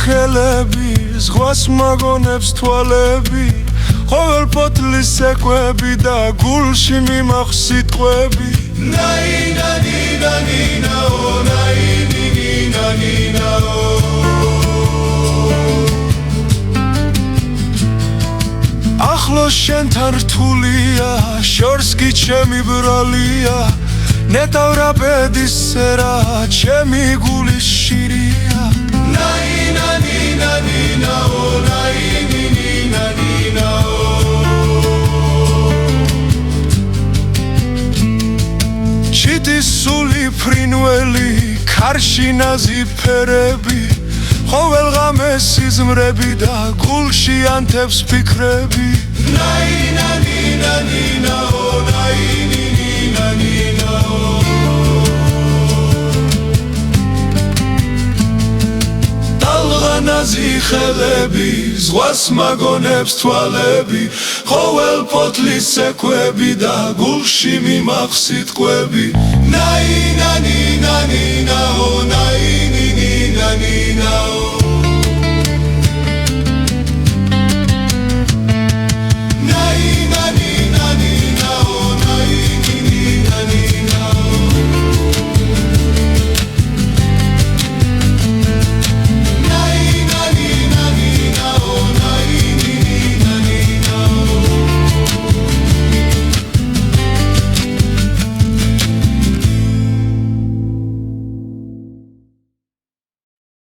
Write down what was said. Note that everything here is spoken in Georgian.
ხელები ზღვას მაგონებს თვალები ყოველ პოტლის ეკვები და გულში მიმახ სიტყვები ნაინა ნინა ნინა ო ნაინი ნინა ნინა ო ახლოს შენთან რთულია შორს კი ჩემი ბრალია ნეტავრა ბედისერა ჩემი გულის შირია ნაინა ნინა ნინა ო ნაინი ნინა ნინა ო ჩიტის სული ფრინველი ქარში ნაზი ფერები ყოველ ღამეს სიზმრები და გულში ანთებს ფიქრები ნაინა ნინა ნინა ო ნაინი ნინა ნინა ო ტალღანაზი ხელები ზღვას მაგონებს თვალები ყოველ პოტლის ეკვები და გულში მიმახ სიტყვები ნაინა ნინა ნინა ო ნაინი ნინა ნინა ო